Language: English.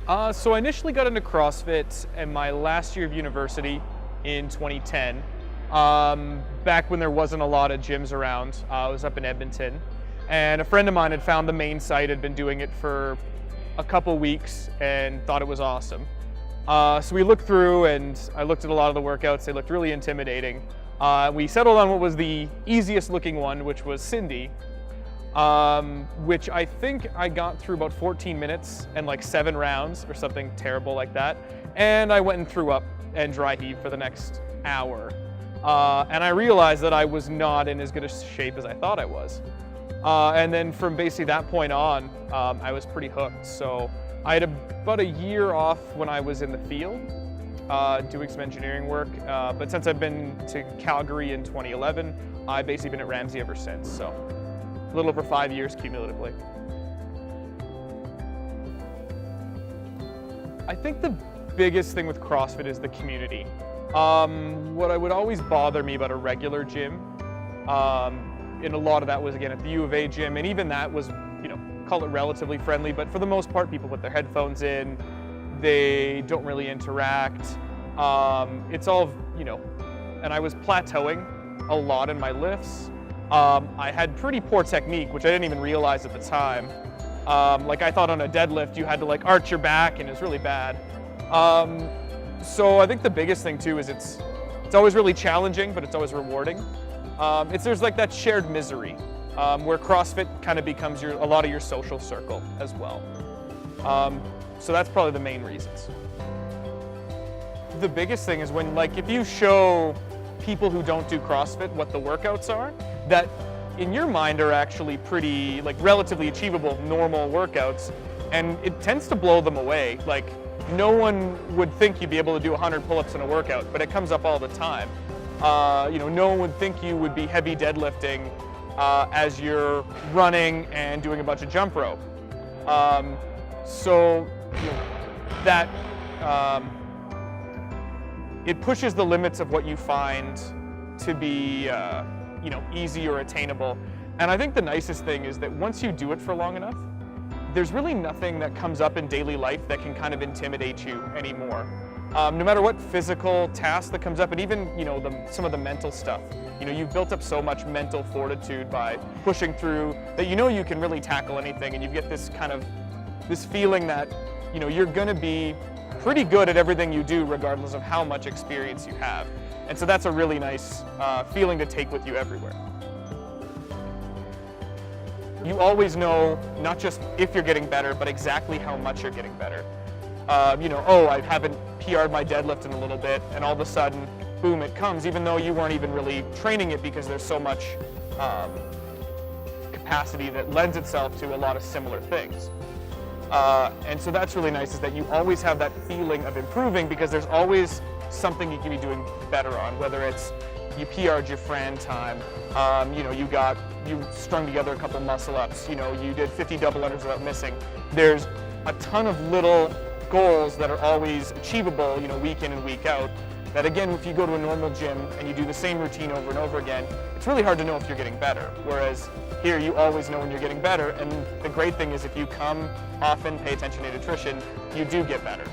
So I initially got into CrossFit in my last year of university in 2010. Back when there wasn't a lot of gyms around. I was up in Edmonton, and a friend of mine had found the main site, had been doing it for a couple weeks and thought it was awesome. So we looked through, and I looked at a lot of the workouts. They looked really intimidating. We settled on what was the easiest looking one, which was Cindy, which I think I got through about 14 minutes and like 7 rounds or something terrible like that. And I went and threw up and dry heaved for the next hour. And I realized that I was not in as good a shape as I thought I was. And then from basically that point on, I was pretty hooked. So I had about a year off when I was in the field, doing some engineering work. But since I've been to Calgary in 2011, I've basically been at Ramsey ever since. So a little over 5 years cumulatively. I think the biggest thing with CrossFit is the community. What would always bother me about a regular gym, and a lot of that was again at the U of A gym, and even that was, call it relatively friendly, but for the most part people put their headphones in, they don't really interact. It's all, and I was plateauing a lot in my lifts. I had pretty poor technique, which I didn't even realize at the time. Like I thought on a deadlift you had to like arch your back, and it was really bad. So I think the biggest thing too is it's always really challenging, but it's always rewarding. There's like that shared misery, where CrossFit kind of becomes a lot of your social circle as well. So that's probably the main reasons. The biggest thing is when, like, if you show people who don't do CrossFit what the workouts are, that in your mind are actually pretty, like, relatively achievable, normal workouts, and it tends to blow them away. Like, no one would think you'd be able to do 100 pull-ups in a workout, but it comes up all the time. No one would think you would be heavy deadlifting as you're running and doing a bunch of jump rope. That it pushes the limits of what you find to be easy or attainable. And I think the nicest thing is that once you do it for long enough, there's really nothing that comes up in daily life that can kind of intimidate you anymore. No matter what physical task that comes up, and even some of the mental stuff. You've built up so much mental fortitude by pushing through that you can really tackle anything, and you get this feeling that you're going to be pretty good at everything you do regardless of how much experience you have. And so that's a really nice feeling to take with you everywhere. You always know not just if you're getting better, but exactly how much you're getting better. I haven't PR'd my deadlift in a little bit, and all of a sudden, boom, it comes, even though you weren't even really training it, because there's so much capacity that lends itself to a lot of similar things. And so that's really nice, is that you always have that feeling of improving, because there's always something you can be doing better on, whether it's you PR'd your Fran time, you strung together a couple muscle ups, you did 50 double unders without missing. There's a ton of little goals that are always achievable, week in and week out, that again, if you go to a normal gym and you do the same routine over and over again, it's really hard to know if you're getting better. Whereas here, you always know when you're getting better, and the great thing is if you come often, pay attention to nutrition, you do get better.